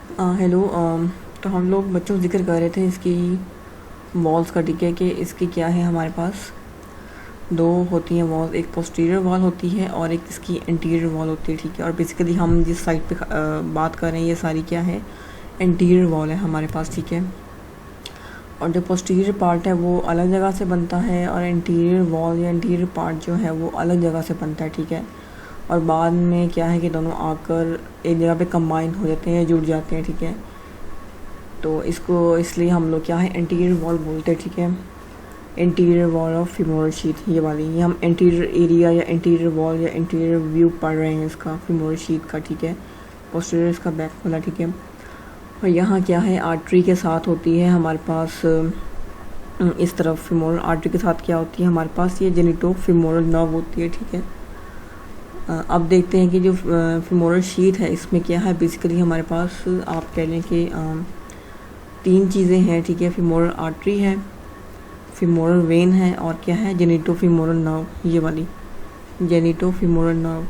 Hello. तो हम लोग बच्चों जिक्र कर रहे थे इसकी वॉल्स का, ठीक है, कि इसकी क्या है, हमारे पास दो होती हैं वॉल, एक पोस्टीरियर वॉल होती है और एक इसकी इंटीरियर वॉल होती है, ठीक है। और बेसिकली हम जिस साइड पे बात कर रहे हैं ये सारी क्या है, इंटीरियर वॉल है हमारे पास, ठीक है। और जो पोस्टीरियर पार्ट है वो अलग जगह से बनता है और इंटीरियर वॉल या इंटीरियर पार्ट जो है वो अलग जगह से बनता है, ठीक है। और बाद में क्या है कि दोनों आकर एक जगह पे कंबाइन हो जाते हैं, जुड़ जाते हैं, ठीक है। तो इसको इसलिए हम लोग क्या है, इंटीरियर वॉल बोलते हैं, ठीक है। Interior wall of femoral sheath, ये वाली, ये हम इंटीरियर एरिया या इंटीरियर वॉल या इंटीरियर व्यू पढ़ रहे हैं इसका, फीमोरल शीथ का, ठीक है। पोस्टीरियर इसका बैक वाला, ठीक है। और यहाँ क्या है, आर्टरी के साथ होती है हमारे पास, इस तरफ फीमोरल आर्टरी के साथ क्या होती है हमारे पास, ये जेनिटो फीमोरल नर्व होती है, ठीक है। अब देखते हैं कि जो फीमोरल शीथ है इसमें क्या है, बेसिकली हमारे पास आप कह लें कि तीन चीज़ें हैं, ठीक है। फीमोरल आर्टरी है, फीमोरल वेन है और क्या है, जेनिटो फीमोरल नर्व, ये वाली जेनिटो फीमोरल नर्व।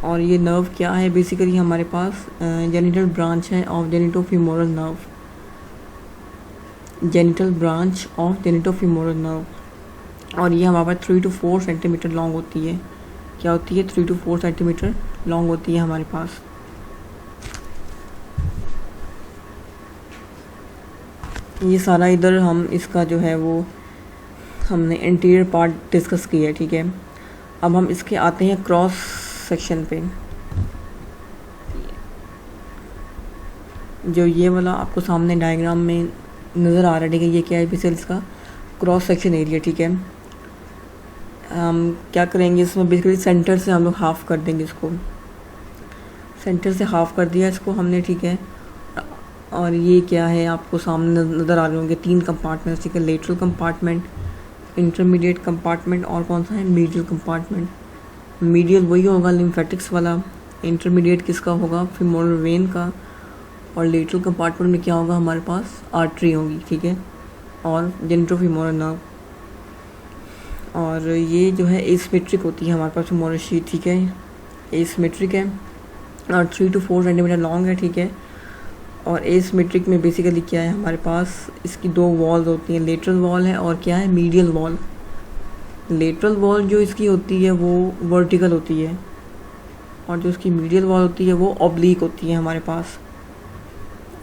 और ये नर्व क्या है, बेसिकली हमारे पास जेनिटल ब्रांच है of genito femoral nerve, genital branch of genito femoral nerve. और ये हमारे पास 3 to 4 सेंटीमीटर लॉन्ग होती है, क्या होती है, 3 to 4 सेंटीमीटर लॉन्ग होती है हमारे पास। ये सारा इधर हम इसका जो है वो हमने इंटीरियर पार्ट डिस्कस किया है, ठीक है। अब हम इसके आते हैं क्रॉस सेक्शन पे। जो ये वाला आपको सामने डायग्राम में नज़र आ रहा है, ठीक है, ये क्या है, बेसिकली इसका क्रॉस सेक्शन एरिया, ठीक है। हम क्या करेंगे इसमें, बेसिकली सेंटर से हम लोग हाफ़ कर देंगे इसको, सेंटर से हाफ़ कर दिया इसको हमने, ठीक है। और ये क्या है, आपको सामने नज़र आ रहे होंगे 3 कंपार्टमेंट, ठीक है। लेटरल कंपार्टमेंट, इंटरमीडिएट कंपार्टमेंट और कौन सा है, मीडियल कंपार्टमेंट। मीडियल वही होगा लिम्फेटिक्स वाला, इंटरमीडिएट किसका होगा, फीमोरल वेन का। और लेटरल कंपार्टमेंट में क्या होगा, हमारे पास आर्टरी होगी, ठीक है, और जेनिटो फीमोरल नर्व। और ये जो है एसिमेट्रिक होती है हमारे पास फीमोरल शीथ, ठीक है, एसिमेट्रिक है और 3 to 4 सेंटीमीटर लॉन्ग है, ठीक है। और एसिमेट्रिक में बेसिकली क्या है, हमारे पास इसकी दो वॉल्स होती हैं, लेटरल वॉल है और क्या है, मीडियल वॉल। लेटरल वॉल जो इसकी होती है वो वर्टिकल होती है और जो इसकी मीडियल वॉल होती है वो ऑब्लिक होती है हमारे पास।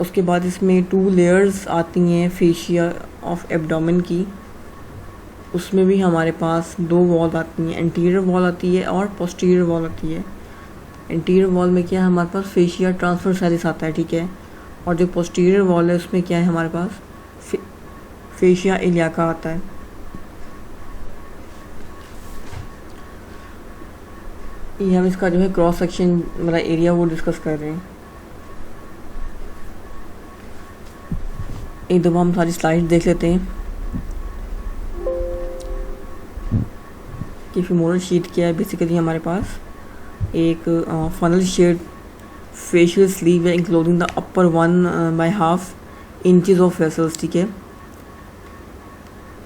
उसके बाद इसमें 2 लेयर्स आती हैं फेशिया ऑफ एब्डोमेन की, उसमें भी हमारे पास 2 वॉल आती हैं, इंटीरियर वॉल आती है और पोस्टीरियर वॉल आती है। इंटीरियर वॉल में क्या है, हमारे पास फेशिया ट्रांसवर्सालिस आता है, ठीक है। और जो पोस्टीरियर वॉल है उसमें क्या है, हमारे पास फेशिया इलियाका आता है। ये हम इसका जो है क्रॉस सेक्शन वाला एरिया वो डिस्कस कर रहे हैं। एक दफ़ा हम सारी स्लाइड देख लेते हैं कि फीमोरल शीथ क्या है। बेसिकली हमारे पास एक फनल शेड फेशियल स्लीव है including the upper 1/2 inches of vessels, ठीक है।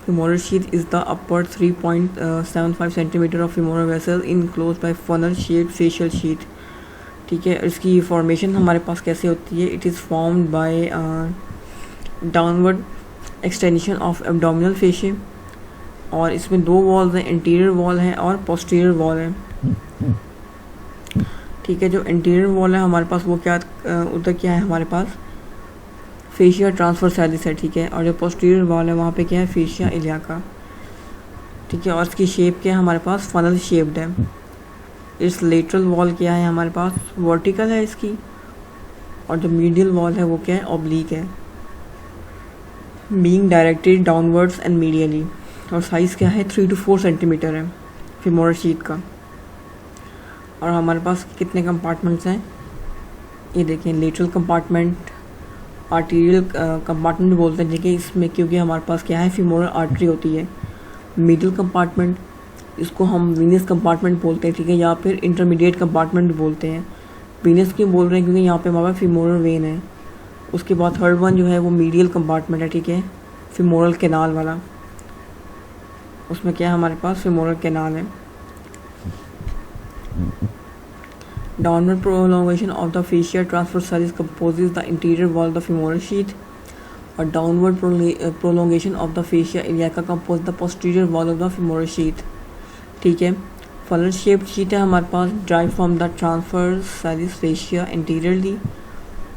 femoral sheath is the upper 3.75 centimetre of femoral vessel enclosed by funnel shaped facial sheath, ठीक है। इसकी फॉर्मेशन हमारे पास कैसे होती है, it is formed by downward extension of abdominal fascia. और इसमें 2 वॉल्स हैं, इंटीरियर वॉल है और पोस्टीरियर वॉल है, ठीक है। जो इंटीरियर वॉल है हमारे पास वो क्या उधर क्या है, हमारे पास फेशिया ट्रांसवर्सालिस है, ठीक है। और जो पोस्टीरियर वॉल है वहाँ पे क्या है, फेशिया इलियाका, ठीक है। और इसकी शेप क्या है, हमारे पास फनल शेप्ड है। इस लेटरल वॉल क्या है, हमारे पास वर्टिकल है इसकी, और जो मीडियल वॉल है वो क्या है, ऑब्लिक है, being directed downwards and medially. और साइज़ क्या है, 3 to 4 सेंटीमीटर है फीमोरल शीथ का। और हमारे पास कितने कंपार्टमेंट्स हैं, ये देखें, लेटरल कंपार्टमेंट, आर्टीरियल कंपार्टमेंट भी बोलते हैं, ठीक है, इसमें क्योंकि हमारे पास क्या है, फीमोरल आर्टरी होती है। मिडिल कंपार्टमेंट, इसको हम वीनस कंपार्टमेंट बोलते हैं, ठीक है, या फिर इंटरमीडिएट कंपार्टमेंट भी बोलते हैं। वीनस क्यों बोल रहे हैं, क्योंकि यहाँ पे हमारे पास फीमोरल वेन है। उसके बाद थर्ड वन जो है वो मीडियल कंपार्टमेंट है, ठीक है, फीमोरल कैनाल वाला, उसमें क्या है, हमारे पास फीमोरल कैनाल है। Downward prolongation of the fascia transversalis composes the interior wall of the femoral sheath, और downward prolongation of the fascia iliaca composes the posterior wall of the femoral sheath. ठीक है, funnel shaped sheath है हमारे पास, drive from the transversalis fascia anteriorly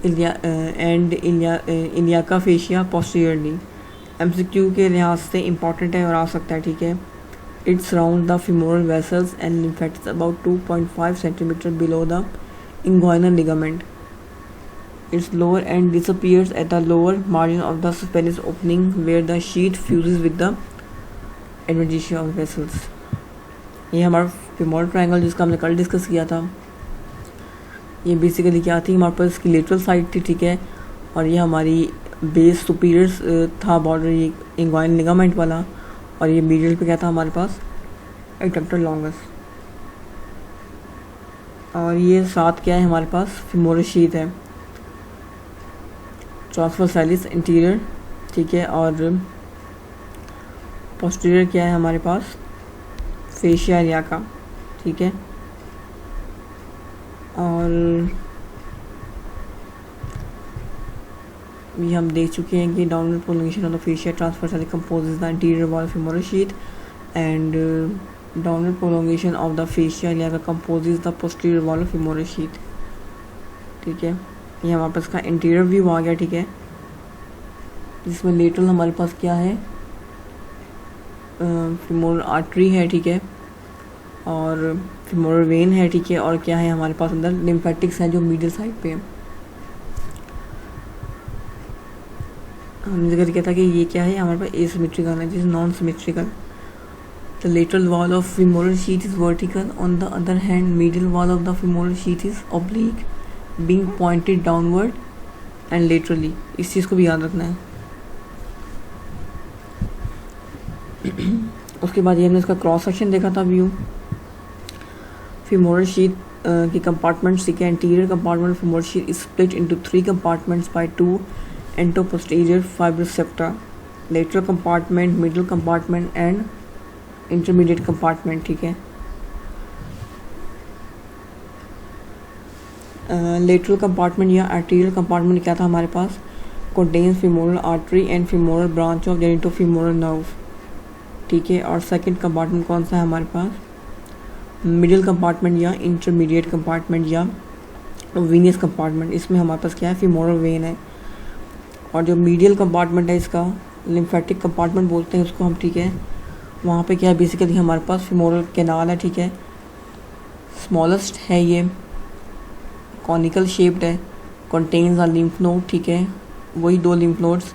and iliaca fascia posteriorly. MCQ के लिहाज से important है और आ सकता है. ठीक है, it surrounds the femoral vessels and lymphatics about 2.5 cm below the inguinal ligament. Its lower end disappears at the lower margin of the spinous opening where the sheath fuses with the adventitia of vessels. ये हमारा femoral triangle जिसका हमने कल discuss किया था, ये basically क्या थी, हमारे पास इसकी लेटरल साइड थी. ठीक है, और ये हमारी बेस सुपीरियर था बॉर्डर, ये इंग्वाइनल लिगामेंट वाला, और ये मीडियल पे क्या था हमारे पास, एडक्टर लॉन्गस. और ये साथ क्या है हमारे पास, femoral sheath है, ट्रांसवर्सालिस इंटीरियर. ठीक है, और पोस्टीरियर क्या है हमारे पास, फेशिया इलियाका. ठीक है, और ये हम देख चुके हैं कि downward prolongation of the fascia transversalis composes the interior wall of femoral sheath and downward prolongation of the fascia iliaca composes the posterior wall of femoral sheath. ठीक है, ये हमारे पास का इंटीरियर व्यू आ गया. ठीक है, जिसमें लेटरल हमारे पास क्या है, femoral आर्टरी है. ठीक है, और femoral वेन है. ठीक है, और क्या है हमारे पास अंदर, लिम्फेटिक्स हैं जो मीडियल साइड पे है. हमने जिक्र किया था कि ये क्या है हमारे पास, एसिमेट्रिकल है, जिस non symmetrical. The lateral wall of femoral sheath is vertical. On the other hand, medial wall of the femoral sheath is oblique, being pointed downward and laterally. इस चीज़ को भी याद रखना है. उसके बाद ये हमने इसका क्रॉस सेक्शन देखा था व्यू. femoral sheath की कंपार्टमेंट्स. ठीक है, interior compartment femoral sheath is split into 3 compartments by 2 anteroposterior fibrous septa, lateral compartment, middle compartment and intermediate compartment. ठीक है, लेटरल कंपार्टमेंट या आर्टीरियल कंपार्टमेंट क्या था हमारे पास, contains femoral artery and femoral branch of genitofemoral nerve. ठीक है, और second compartment कौन सा है हमारे पास, मिडिल कंपार्टमेंट या इंटरमीडिएट कंपार्टमेंट या वीनियस कंपार्टमेंट. इसमें हमारे पास क्या है, femoral वेन है. और जो मीडियल कंपार्टमेंट है इसका लिम्फेटिक कंपार्टमेंट बोलते हैं उसको हम. ठीक है, वहाँ पे क्या है, बेसिकली हमारे पास femoral कैनाल है. ठीक है, स्मॉलेस्ट है, ये कॉनिकल शेप्ड है, कंटेन्स अ लिम्फ नोड. ठीक है, वही 2 लिम्फ नोड्स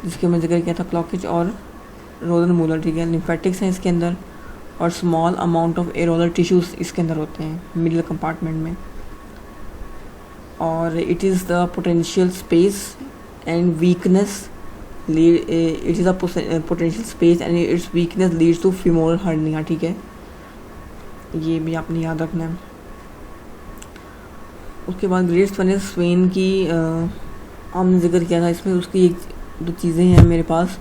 जिसके मैं जिक्र किया था, क्लॉकेज और रोजनमूलर. ठीक है, लिम्फेटिक्स हैं इसके अंदर, और small amount of areolar tissues इसके अंदर होते हैं मिडिल कंपार्टमेंट में. और it is the potential space and weakness, it is a potential space and its weakness leads to femoral hernia. ठीक है, ये भी आपने याद रखना है. उसके बाद ग्रेट स्वेनस वेन की हमने जिक्र किया था इसमें. उसकी 1-2 चीज़ें हैं मेरे पास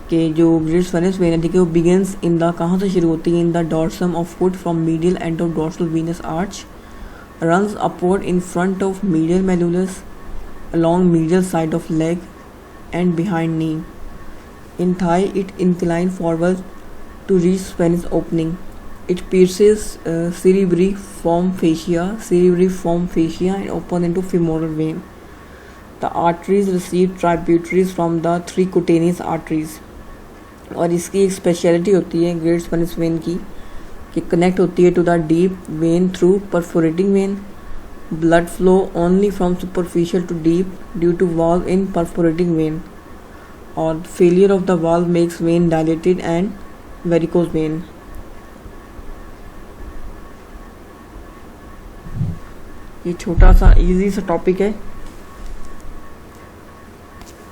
कि जो ग्रेट स्वेनस वेन है, ठीक है, वो बिगिंस इन द, कहाँ से शुरू होती है, in the dorsum of foot from medial end of dorsal Venus arch, runs upward in front of medial malleolus, along medial side of leg and behind knee. In thigh, it inclines forward to reach spinous opening. It pierces cerebriform fascia and opens into femoral vein. The arteries receive tributaries from the 3 cutaneous arteries. और इसकी एक speciality होती है great Spanish when की कि connect होती है to the deep vein through perforating vein. Blood flow only from superficial to deep due to valve in perforating vein. और failure of the valve makes vein dilated and varicose vein. ये छोटा सा easy सा topic है.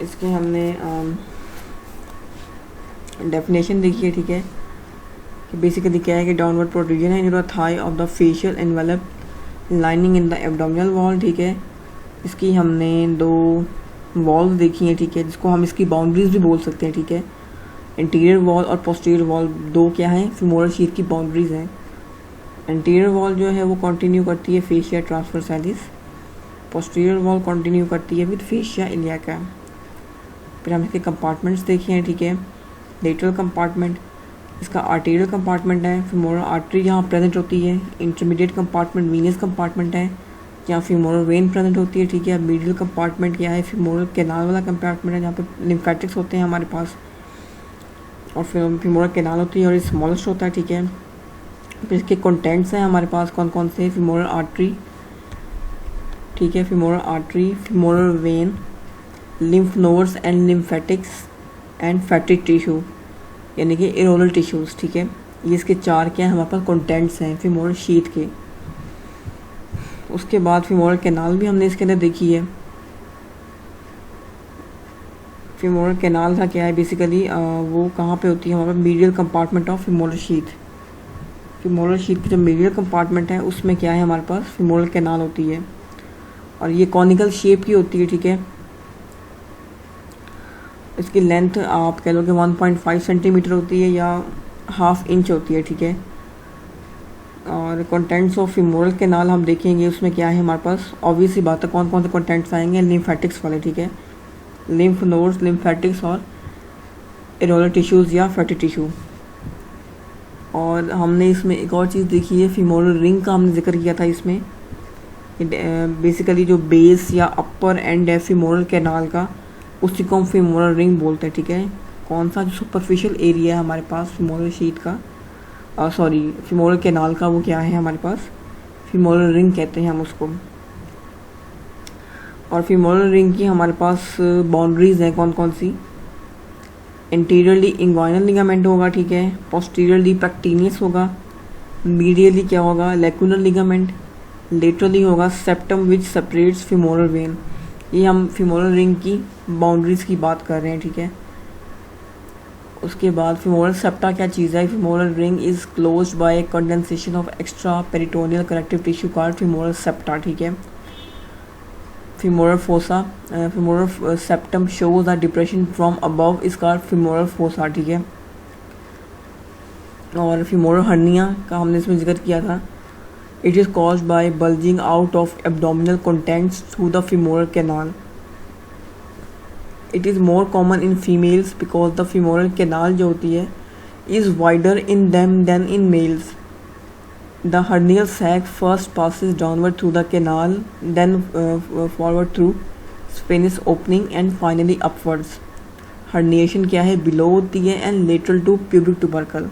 इसके हमने definition देखी है. ठीक है, कि बेसिकली क्या है कि डाउनवर्ड प्रोट्रूजन है in the thigh of the fascial envelope lining in the abdominal wall. ठीक है, इसकी हमने 2 वॉल्व देखी हैं. ठीक है, जिसको हम इसकी बाउंड्रीज भी बोल सकते हैं. ठीक है, इंटीरियर वॉल और पोस्टीरियर वॉल 2 क्या हैं, femoral sheath की बाउंड्रीज हैं. एंटीरियर वॉल जो है वो कंटिन्यू करती है फेशिया ट्रांसवर्सालिस, पोस्टीरियर वॉल कंटिन्यू करती है विद फेशिया इलियाका। फिर हम इसके कंपार्टमेंट्स देखे हैं, ठीक है। लेटरल कंपार्टमेंट, इसका आर्टेरियल कंपार्टमेंट है, फीमोरल आर्टरी यहाँ प्रेजेंट होती है। इंटरमीडिएट कंपार्टमेंट वीनस कंपार्टमेंट है, यहाँ फीमोरल वेन प्रेजेंट होती है, ठीक है। मीडियल कंपार्टमेंट क्या है, फीमोरल कैनाल वाला कंपार्टमेंट है जहाँ पे लिम्फेटिक्स होते हैं हमारे पास, और फिर फीमोरल कैनाल होती है और ये स्मॉलेस्ट होता है, ठीक है। फिर इसके कंटेंट्स हैं हमारे पास कौन कौन से, फीमोरल आर्टरी, ठीक है, femoral artery, femoral when, lymph nodes and lymphatics and fatty tissue यानी कि इरोनल टिश्यूज़, ठीक है। ये इसके 4 क्या है हमारे पास कंटेंट्स हैं फीमोरल शीथ के। उसके बाद फीमोरल कैनाल भी हमने इसके अंदर देखी है। फीमोरल कैनाल का क्या है बेसिकली, वो कहाँ पे होती है हमारे पास, medial compartment of femoral sheath. Femoral sheath की जो मीडियल कंपार्टमेंट है उसमें क्या है हमारे पास, फीमोरल कैनाल होती है, और ये कॉनिकल शेप की होती है, ठीक है। इसकी लेंथ आप कह लो कि 1.5 सेंटीमीटर होती है या ½ इंच होती है, ठीक है। और कंटेंट्स ऑफ फीमोरल कैनाल हम देखेंगे उसमें क्या है हमारे पास, ऑब्वियस ही बात है कौन कौन से कंटेंट्स आएंगे, लिम्फेटिक्स वाले, ठीक है। लिम्फ नोड्स, लिम्फेटिक्स और इरोनल टिश्यूज़ या फैटी टिश्यू। और हमने इसमें एक और चीज़ देखी है, फीमोरल रिंग का हमने जिक्र किया था इसमें। बेसिकली जो बेस या अपर एंड है फीमोरल कैनाल का, उसी को हम फीमोरल रिंग बोलते हैं, ठीक है। कौन सा जो सुपरफिशियल एरिया है हमारे पास फीमोरल शीथ का, फीमोरल कैनाल का, वो क्या है हमारे पास, फीमोरल रिंग कहते हैं हम उसको। और फीमोरल रिंग की हमारे पास बाउंड्रीज हैं कौन कौन सी, इंटीरियरली इंग्वाइनल लिगामेंट होगा, ठीक है। पोस्टीरियरली पैक्टिनियस होगा, मीडियली क्या होगा, लेक्यूनर लिगामेंट, लेटरली होगा septum which separates femoral when. ये हम फीमोरल रिंग की बाउंड्रीज की बात कर रहे हैं, ठीक है। उसके बाद फीमोरल सेप्टा क्या चीज़ है, femoral ring is closed bye condensation of extra peritoneal connective tissue called femoral septa, ठीक है। Femoral fossa, femoral septum shows the depression from above is called femoral fossa, ठीक है। और फीमोरल हर्निया का हमने इसमें जिक्र किया था, it is caused by bulging out of abdominal contents through the femoral canal. It is more common in females because the femoral canal जो होती है is wider in them than in males. The hernial sac first passes downward through the canal, then forward through spinous opening and finally upwards. Herniation क्या है, below होती है and lateral to pubic tubercle.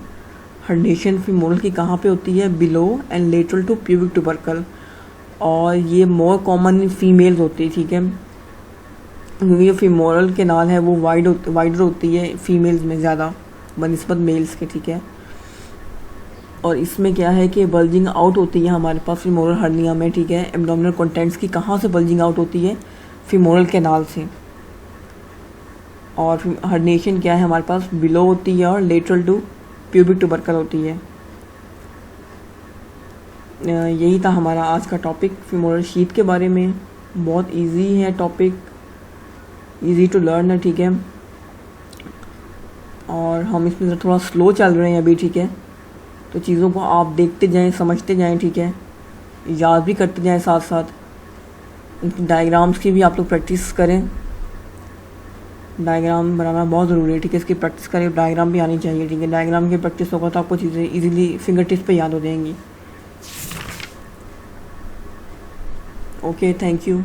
Herniation femoral की कहाँ पे होती है, below and lateral to pubic tubercle, और ये more common in females होती है, ठीक है। क्योंकि ये femoral canal है वो wider होती है females में ज़्यादा बनिस्बत मेल्स के, ठीक है। और इसमें क्या है कि बल्जिंग आउट होती है हमारे पास फीमोरल हर्निया में, ठीक है। एब्डोमिनल कंटेंट्स की कहाँ से बल्जिंग आउट होती है, फीमोरल कैनाल से। और हर्निएशन क्या है हमारे पास, बिलो होती है और लेटरल टू प्यूबिक ट्यूबरकल होती है। यही था हमारा आज का टॉपिक फीमोरल शीथ के बारे में। बहुत इजी है टॉपिक, इजी टू लर्न है, ठीक है। और हम इसमें थोड़ा स्लो चल रहे हैं अभी, ठीक है। तो चीज़ों को आप देखते जाएं, समझते जाएं, ठीक है। याद भी करते जाएं साथ साथ। डायग्राम्स की भी आप लोग प्रैक्टिस करें, डायग्राम बनाना बहुत ज़रूरी है, ठीक है। इसकी प्रैक्टिस करें, डायग्राम भी आनी चाहिए, ठीक है। डायग्राम की प्रैक्टिस होगा तो आपको चीज़ें इजीली फिंगर टिप्स पे याद हो जाएंगी। Okay, thank you.